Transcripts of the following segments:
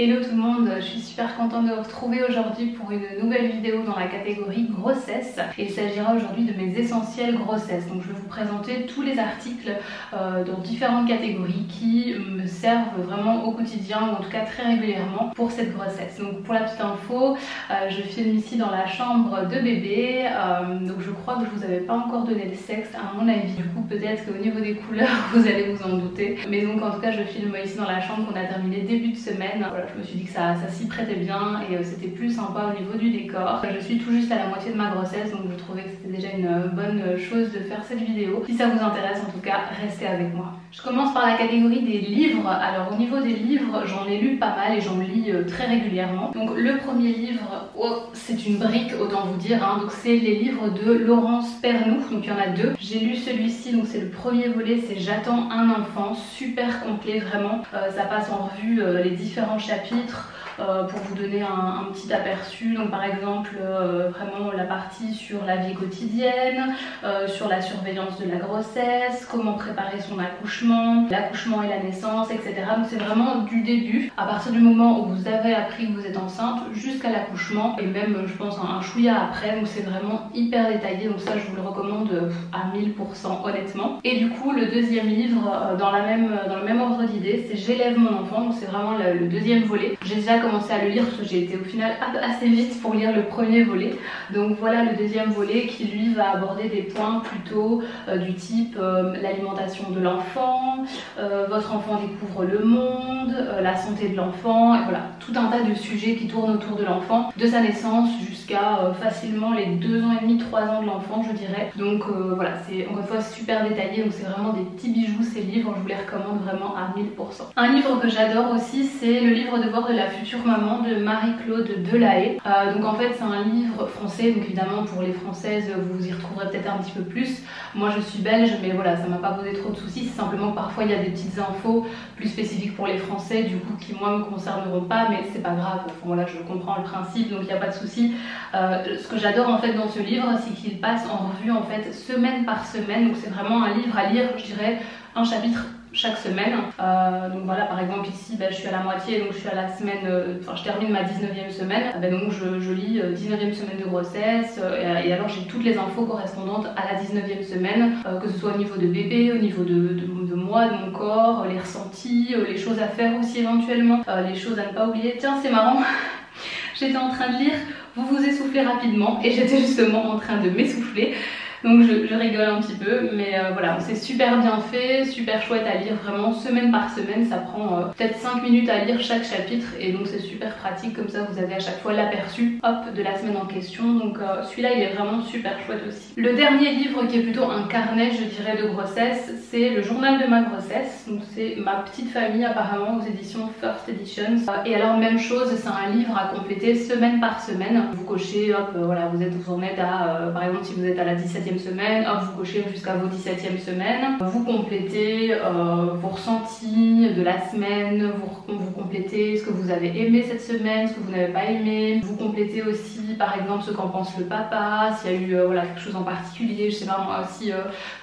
Hello tout le monde, je suis super contente de vous retrouver aujourd'hui pour une nouvelle vidéo dans la catégorie grossesse. Et il s'agira aujourd'hui de mes essentiels grossesse. Donc je vais vous présenter tous les articles dans différentes catégories qui me servent vraiment au quotidien ou en tout cas très régulièrement pour cette grossesse. Donc pour la petite info, je filme ici dans la chambre de bébé. Donc je crois que je vous avais pas encore donné le sexe à mon avis. Du coup peut-être qu'au niveau des couleurs vous allez vous en douter. Mais donc en tout cas je filme ici dans la chambre qu'on a terminé début de semaine. Voilà, je me suis dit que ça s'y prêtait bien et c'était plus sympa au niveau du décor. Je suis tout juste à la moitié de ma grossesse, donc je trouvais que c'était déjà une bonne chose de faire cette vidéo. Si ça vous intéresse en tout cas, restez avec moi. Je commence par la catégorie des livres. Alors au niveau des livres, j'en ai lu pas mal et j'en lis très régulièrement. Donc le premier livre, c'est une brique autant vous dire, hein. Donc c'est les livres de Laurence Pernoud, donc il y en a deux. J'ai lu celui-ci, donc c'est le premier volet, c'est J'attends un enfant, super complet vraiment. Ça passe en revue les différents chapitres pour vous donner un petit aperçu. Donc par exemple vraiment la partie sur la vie quotidienne, sur la surveillance de la grossesse, comment préparer son accouchement, l'accouchement et la naissance, etc. Donc c'est vraiment du début, à partir du moment où vous avez appris que vous êtes enceinte jusqu'à l'accouchement et même je pense un chouïa après. Donc c'est vraiment hyper détaillé, donc ça je vous le recommande à 1000% honnêtement. Et du coup le deuxième livre dans le même ordre d'idée, c'est J'élève mon enfant. Donc c'est vraiment le deuxième volet. J'ai déjà commencé à le lire parce que j'ai été au final assez vite pour lire le premier volet. Donc voilà le deuxième volet qui lui va aborder des points plutôt du type l'alimentation de l'enfant, votre enfant découvre le monde, la santé de l'enfant, et voilà tout un tas de sujets qui tournent autour de l'enfant, de sa naissance jusqu'à facilement les 2 ans et demi, 3 ans de l'enfant je dirais. Donc voilà, c'est encore une fois super détaillé, donc c'est vraiment des petits bijoux ces livres, je vous les recommande vraiment à 1000%. Un livre que j'adore aussi, c'est le livre de bord de la future maman de Marie-Claude Delahaye. Donc en fait c'est un livre français, donc évidemment pour les françaises vous y retrouverez peut-être un petit peu plus. Moi je suis belge mais voilà, ça m'a pas posé trop de soucis, c'est simplement que parfois il y a des petites infos plus spécifiques pour les français du coup qui moi me concerneront pas, mais c'est pas grave, enfin, voilà, je comprends le principe donc il n'y a pas de souci. Ce que j'adore en fait dans ce livre, c'est qu'il passe en revue en fait semaine par semaine, donc c'est vraiment un livre à lire, je dirais un chapitre chaque semaine. Donc voilà, par exemple ici je suis à la moitié, donc je suis à la semaine, enfin je termine ma 19e semaine, donc je lis 19e semaine de grossesse et alors j'ai toutes les infos correspondantes à la 19e semaine, que ce soit au niveau de bébé, au niveau de moi, de mon corps, les ressentis, les choses à faire aussi éventuellement, les choses à ne pas oublier. Tiens c'est marrant, j'étais en train de lire, vous vous essoufflez rapidement et j'étais justement en train de m'essouffler. Donc je rigole un petit peu, mais voilà, c'est super bien fait, super chouette à lire vraiment semaine par semaine. Ça prend peut-être 5 minutes à lire chaque chapitre et donc c'est super pratique, comme ça vous avez à chaque fois l'aperçu de la semaine en question. Donc celui-là il est vraiment super chouette aussi. Le dernier livre qui est plutôt un carnet je dirais de grossesse, c'est le journal de ma grossesse. Donc c'est ma petite famille apparemment aux éditions First Editions. Et alors même chose, c'est un livre à compléter semaine par semaine. Vous cochez, voilà, vous en êtes à, par exemple si vous êtes à la 17e semaine, vous cochez jusqu'à vos 17e semaines, vous complétez vos ressentis de la semaine, vous complétez ce que vous avez aimé cette semaine, ce que vous n'avez pas aimé, vous complétez aussi par exemple ce qu'en pense le papa, s'il y a eu voilà, quelque chose en particulier, je sais pas moi, si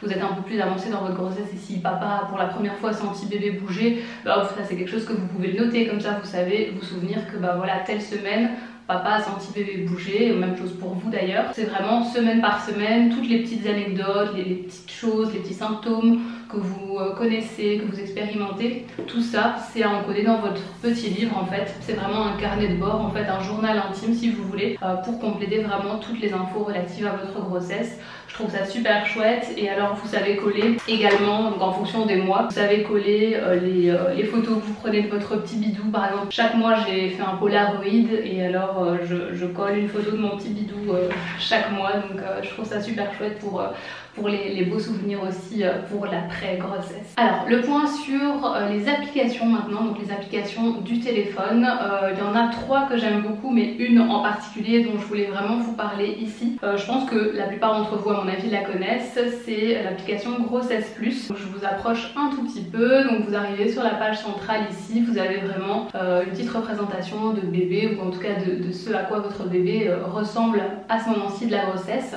vous êtes un peu plus avancé dans votre grossesse et si papa a pour la première fois senti bébé bouger, ça c'est quelque chose que vous pouvez le noter, comme ça vous savez vous souvenir que voilà telle semaine papa a senti bébé bouger, même chose pour vous d'ailleurs. C'est vraiment semaine par semaine, toutes les petites anecdotes, les petites choses, les petits symptômes que vous connaissez, que vous expérimentez. Tout ça, c'est à encoder dans votre petit livre en fait. C'est vraiment un carnet de bord, en fait un journal intime si vous voulez, pour compléter vraiment toutes les infos relatives à votre grossesse. Je trouve ça super chouette. Et alors vous savez coller également, donc en fonction des mois, vous savez coller les photos que vous prenez de votre petit bidou. Par exemple chaque mois j'ai fait un Polaroid et alors je colle une photo de mon petit bidou chaque mois, donc je trouve ça super chouette pour les beaux souvenirs aussi pour l'après-grossesse. Alors le point sur les applications maintenant, donc les applications du téléphone, il y en a 3 que j'aime beaucoup mais une en particulier dont je voulais vraiment vous parler ici. Je pense que la plupart d'entre vous à mon avis la connaissent, c'est l'application Grossesse Plus. Donc, je vous approche un tout petit peu, donc vous arrivez sur la page centrale ici, vous avez vraiment une petite représentation de bébé ou en tout cas de ce à quoi votre bébé ressemble à ce moment-ci de la grossesse.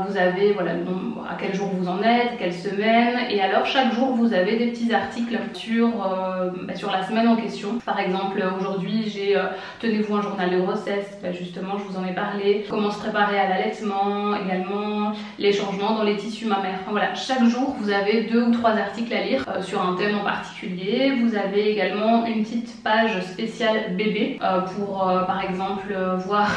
vous avez voilà, à quel jour vous en êtes, quelle semaine, et alors chaque jour vous avez des petits articles sur la semaine en question. Par exemple, aujourd'hui j'ai tenez-vous un journal de grossesse, justement je vous en ai parlé, comment se préparer à l'allaitement, également les changements dans les tissus mammaires. Enfin, voilà, chaque jour vous avez 2 ou 3 articles à lire sur un thème en particulier. Vous avez également une petite page spéciale bébé pour par exemple voir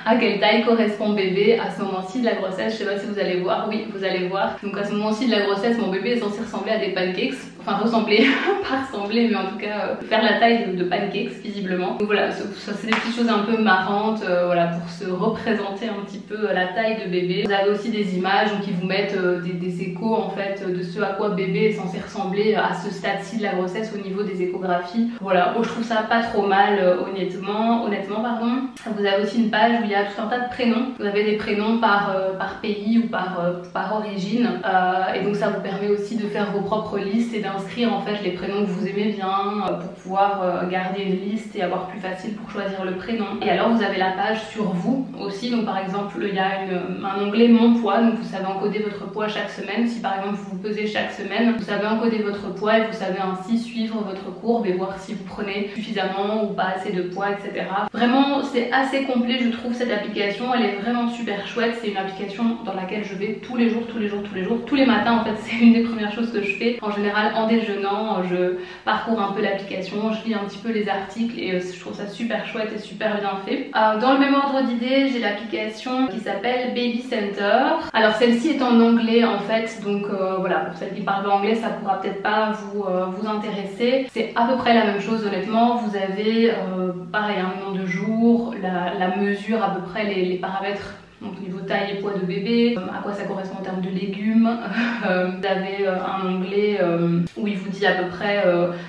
à quelle taille correspond bébé à ce moment-ci de la grossesse. Je sais pas si vous allez voir, oui vous allez voir. Donc à ce moment-ci de la grossesse, mon bébé est censé ressembler à des pancakes, enfin ressembler, pas ressembler, mais en tout cas faire la taille de pancakes visiblement. Donc voilà, ça c'est des petites choses un peu marrantes, voilà, pour se représenter un petit peu la taille de bébé. Vous avez aussi des images qui vous mettent des échos en fait de ce à quoi bébé est censé ressembler à ce stade-ci de la grossesse au niveau des échographies. Voilà, moi je trouve ça pas trop mal honnêtement pardon. Vous avez aussi une page où il y a tout un tas de prénoms. Vous avez des prénoms par pays ou par origine et donc ça vous permet aussi de faire vos propres listes et d'inscrire en fait les prénoms que vous aimez bien pour pouvoir garder une liste et avoir plus facile pour choisir le prénom. Et alors vous avez la page sur vous aussi, donc par exemple il y a un onglet mon poids, donc vous savez encoder votre poids chaque semaine. Si par exemple vous vous pesez chaque semaine, vous savez encoder votre poids et vous savez ainsi suivre votre courbe et voir si vous prenez suffisamment ou pas assez de poids, etc. Vraiment c'est assez complet je trouve cette application, elle est vraiment super chouette. C'est une application dans laquelle je vais tous les jours, tous les matins en fait, c'est une des premières choses que je fais. En général en déjeunant, je parcours un peu l'application, je lis un petit peu les articles et je trouve ça super chouette et super bien fait. Dans le même ordre d'idée, j'ai l'application qui s'appelle Baby Center. Alors celle-ci est en anglais en fait, donc voilà, pour celles qui parlent anglais ça pourra peut-être pas vous intéresser. C'est à peu près la même chose honnêtement. Vous avez pareil un nombre de jours, la mesure, à peu près les paramètres. Donc niveau taille et poids de bébé, à quoi ça correspond en termes de légumes. Vous avez un onglet où il vous dit à peu près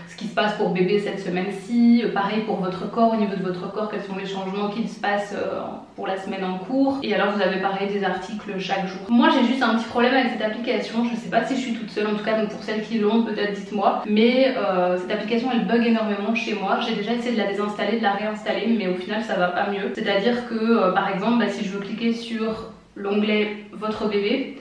ce qui se passe pour bébé cette semaine-ci. Pareil pour votre corps, au niveau de votre corps, quels sont les changements qui se passent pour la semaine en cours. Et alors vous avez pareil des articles chaque jour. Moi j'ai juste un petit problème avec cette application, je sais pas si je suis toute seule en tout cas, donc pour celles qui l'ont peut-être dites-moi. Mais cette application elle bug énormément chez moi. J'ai déjà essayé de la désinstaller, de la réinstaller, mais au final ça va pas mieux. C'est-à-dire que par exemple si je veux cliquer sur l'onglet votre bébé,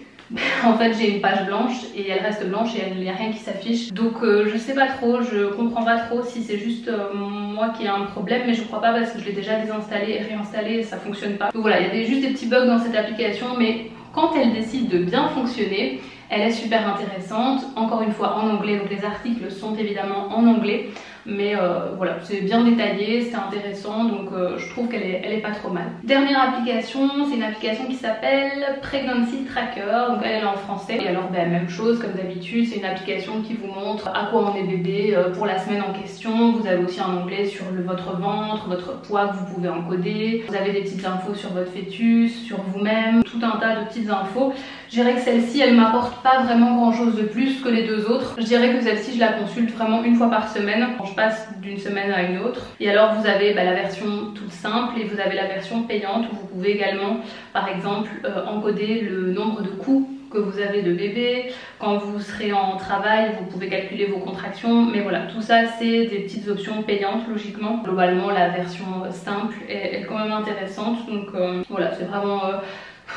en fait j'ai une page blanche et elle reste blanche et il n'y a rien qui s'affiche. Donc je sais pas trop, je comprends pas trop si c'est juste moi qui ai un problème, mais je crois pas parce que je l'ai déjà désinstallé et réinstallé et ça fonctionne pas. Donc voilà, il y a juste des petits bugs dans cette application, mais quand elle décide de bien fonctionner, elle est super intéressante. Encore une fois en anglais, donc les articles sont évidemment en anglais. Mais voilà, c'est bien détaillé, c'est intéressant, donc je trouve qu'elle est pas trop mal. Dernière application, c'est une application qui s'appelle Pregnancy Tracker, donc elle est en français. Et alors même chose comme d'habitude, c'est une application qui vous montre à quoi on est bébé pour la semaine en question. Vous avez aussi un onglet sur votre ventre, votre poids que vous pouvez encoder. Vous avez des petites infos sur votre fœtus, sur vous-même, tout un tas de petites infos. Je dirais que celle-ci, elle m'apporte pas vraiment grand chose de plus que les deux autres. Je dirais que celle-ci, je la consulte vraiment une fois par semaine quand je passe d'une semaine à une autre. Et alors vous avez la version toute simple et vous avez la version payante où vous pouvez également par exemple encoder le nombre de coups que vous avez de bébé. Quand vous serez en travail, vous pouvez calculer vos contractions, mais voilà, tout ça c'est des petites options payantes logiquement. Globalement la version simple est quand même intéressante, donc voilà, c'est vraiment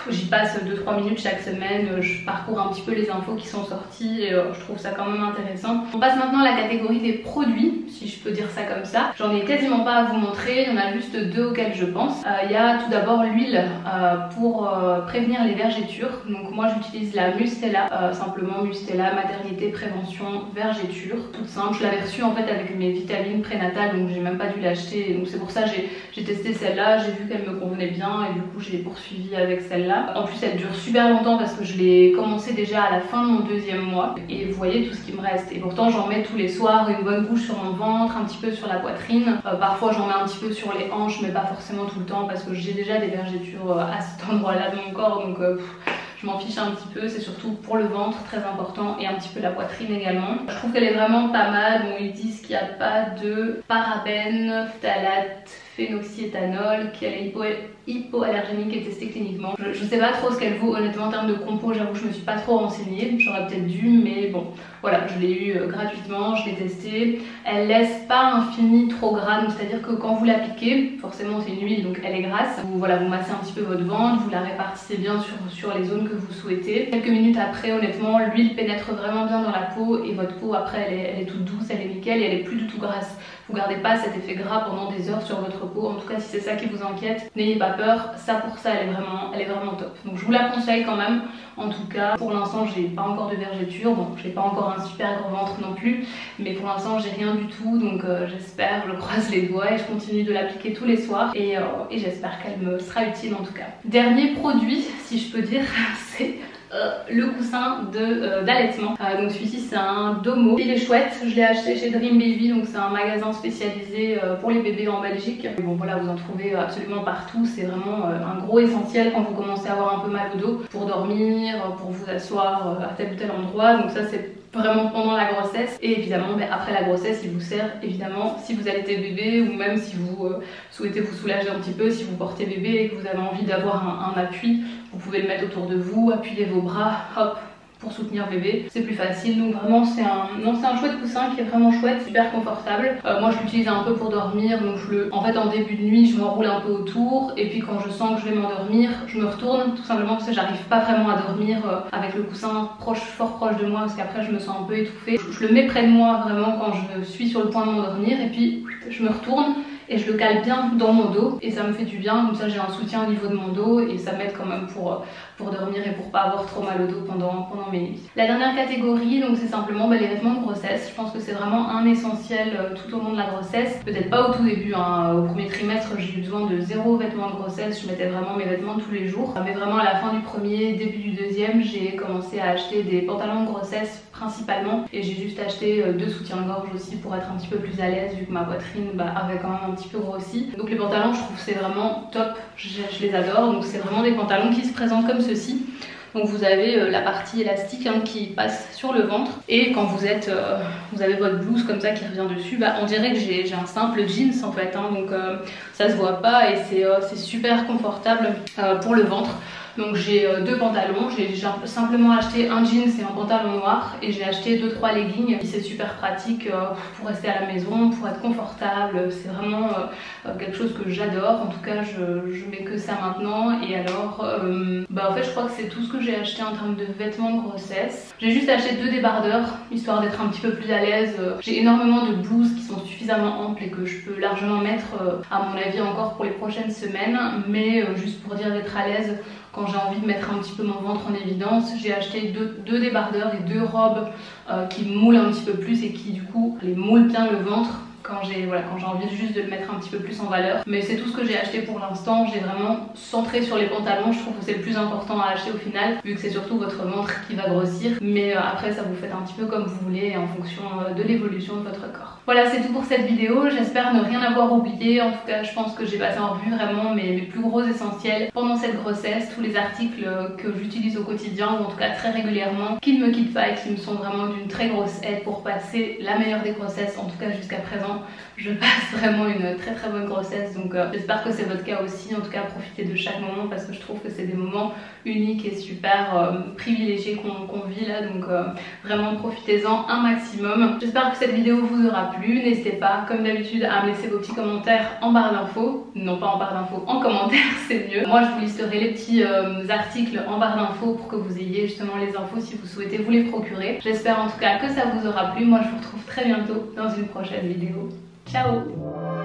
j'y passe 2-3 minutes chaque semaine, je parcours un petit peu les infos qui sont sorties et je trouve ça quand même intéressant. On passe maintenant à la catégorie des produits, si je peux dire ça comme ça. J'en ai quasiment pas à vous montrer, il y en a juste 2 auxquels je pense. Il y a tout d'abord l'huile pour prévenir les vergétures. Donc moi j'utilise la Mustela, simplement Mustela maternité prévention vergéture, toute simple. Je l'avais reçue en fait avec mes vitamines prénatales, donc j'ai même pas dû l'acheter. Donc c'est pour ça que j'ai testé celle-là, j'ai vu qu'elle me convenait bien et du coup j'ai poursuivi avec celle-là. En plus elle dure super longtemps parce que je l'ai commencé déjà à la fin de mon 2e mois et vous voyez tout ce qui me reste. Et pourtant j'en mets tous les soirs une bonne couche sur mon ventre, un petit peu sur la poitrine, parfois j'en mets un petit peu sur les hanches mais pas forcément tout le temps parce que j'ai déjà des vergétures à cet endroit là de mon corps, donc je m'en fiche un petit peu. C'est surtout pour le ventre, très important, et un petit peu la poitrine également. Je trouve qu'elle est vraiment pas mal. Bon, ils disent qu'il n'y a pas de parabènes, phtalates, phénoxyéthanol, qu'elle est hypoallergénique et testée cliniquement. Je sais pas trop ce qu'elle vaut honnêtement en termes de compo, j'avoue que je me suis pas trop renseignée, j'aurais peut-être dû, mais bon voilà, je l'ai eu gratuitement, je l'ai testée. Elle laisse pas un fini trop gras, donc c'est à dire que quand vous l'appliquez, forcément c'est une huile donc elle est grasse, vous massez un petit peu votre ventre, vous la répartissez bien sur les zones que vous souhaitez. Quelques minutes après, honnêtement, l'huile pénètre vraiment bien dans la peau et votre peau après elle est toute douce, elle est nickel et elle est plus du tout grasse. Vous gardez pas cet effet gras pendant des heures sur votre peau, en tout cas si c'est ça qui vous inquiète, n'ayez pas peur, ça pour ça elle est vraiment top. Donc je vous la conseille quand même, en tout cas pour l'instant j'ai pas encore de vergeture, bon j'ai pas encore un super gros ventre non plus, mais pour l'instant j'ai rien du tout, donc j'espère, je croise les doigts et je continue de l'appliquer tous les soirs et j'espère qu'elle me sera utile en tout cas. Dernier produit, si je peux dire, c'est le coussin d'allaitement. Donc celui-ci c'est un Domo, il est chouette, je l'ai acheté chez Dream Baby, donc c'est un magasin spécialisé pour les bébés en Belgique. Bon voilà, vous en trouvez absolument partout, c'est vraiment un gros essentiel quand vous commencez à avoir un peu mal au dos, pour dormir, pour vous asseoir à tel ou tel endroit, donc ça c'est vraiment pendant la grossesse et évidemment après la grossesse il vous sert évidemment si vous allaitez bébé ou même si vous souhaitez vous soulager un petit peu, si vous portez bébé et que vous avez envie d'avoir un appui, vous pouvez le mettre autour de vous, appuyer vos bras, hop, pour soutenir bébé, c'est plus facile. Donc vraiment c'est un chouette coussin qui est vraiment chouette, super confortable. Moi je l'utilise un peu pour dormir, donc en fait en début de nuit je m'enroule un peu autour et puis quand je sens que je vais m'endormir, je me retourne tout simplement parce que j'arrive pas vraiment à dormir avec le coussin fort proche de moi parce qu'après je me sens un peu étouffée. Je le mets près de moi vraiment quand je suis sur le point de m'endormir et puis je me retourne et je le cale bien dans mon dos et ça me fait du bien, comme ça j'ai un soutien au niveau de mon dos et ça m'aide quand même pour dormir et pour pas avoir trop mal au dos pendant mes nuits. La dernière catégorie, donc c'est simplement les vêtements de grossesse. Je pense que c'est vraiment un essentiel tout au long de la grossesse, peut-être pas au tout début, hein. Au premier trimestre j'ai eu besoin de 0 vêtements de grossesse, je mettais vraiment mes vêtements de tous les jours, mais vraiment à la fin du premier, début du deuxième, j'ai commencé à acheter des pantalons de grossesse principalement et j'ai juste acheté 2 soutiens-gorge aussi pour être un petit peu plus à l'aise vu que ma poitrine avait quand même un petit peu grossi. Donc les pantalons je trouve c'est vraiment top, je les adore. Donc c'est vraiment des pantalons qui se présentent comme ceci. Donc vous avez la partie élastique qui passe sur le ventre et quand vous avez votre blouse comme ça qui revient dessus, on dirait que j'ai un simple jeans en fait, donc ça se voit pas et c'est super confortable pour le ventre. Donc j'ai 2 pantalons, j'ai simplement acheté un jeans et un pantalon noir et j'ai acheté 2-3 leggings. C'est super pratique pour rester à la maison, pour être confortable, c'est vraiment quelque chose que j'adore. En tout cas je mets que ça maintenant et alors en fait je crois que c'est tout ce que j'ai acheté en termes de vêtements de grossesse. J'ai juste acheté 2 débardeurs histoire d'être un petit peu plus à l'aise. J'ai énormément de blouses qui sont suffisamment amples et que je peux largement mettre à mon avis encore pour les prochaines semaines, mais juste pour dire d'être à l'aise quand j'ai envie de mettre un petit peu mon ventre en évidence. J'ai acheté 2 débardeurs et 2 robes qui moulent un petit peu plus et qui du coup les moulent bien le ventre quand j'ai envie juste de le mettre un petit peu plus en valeur. Mais c'est tout ce que j'ai acheté pour l'instant. J'ai vraiment centré sur les pantalons, je trouve que c'est le plus important à acheter au final vu que c'est surtout votre ventre qui va grossir, mais après ça vous faites un petit peu comme vous voulez en fonction de l'évolution de votre corps. Voilà, c'est tout pour cette vidéo, j'espère ne rien avoir oublié. En tout cas je pense que j'ai passé en revue vraiment mes plus gros essentiels pendant cette grossesse, tous les articles que j'utilise au quotidien ou en tout cas très régulièrement, qui ne me quittent pas et qui me sont vraiment d'une très grosse aide pour passer la meilleure des grossesses, en tout cas jusqu'à présent. Je passe vraiment une très bonne grossesse, donc j'espère que c'est votre cas aussi. En tout cas profitez de chaque moment parce que je trouve que c'est des moments uniques et super privilégiés qu'on vit là, donc vraiment profitez-en un maximum. J'espère que cette vidéo vous aura plu, n'hésitez pas comme d'habitude à me laisser vos petits commentaires en barre d'infos, non pas en barre d'infos, en commentaire c'est mieux. Moi je vous listerai les petits articles en barre d'infos pour que vous ayez justement les infos si vous souhaitez vous les procurer. J'espère en tout cas que ça vous aura plu, moi je vous retrouve très bientôt dans une prochaine vidéo. Ciao!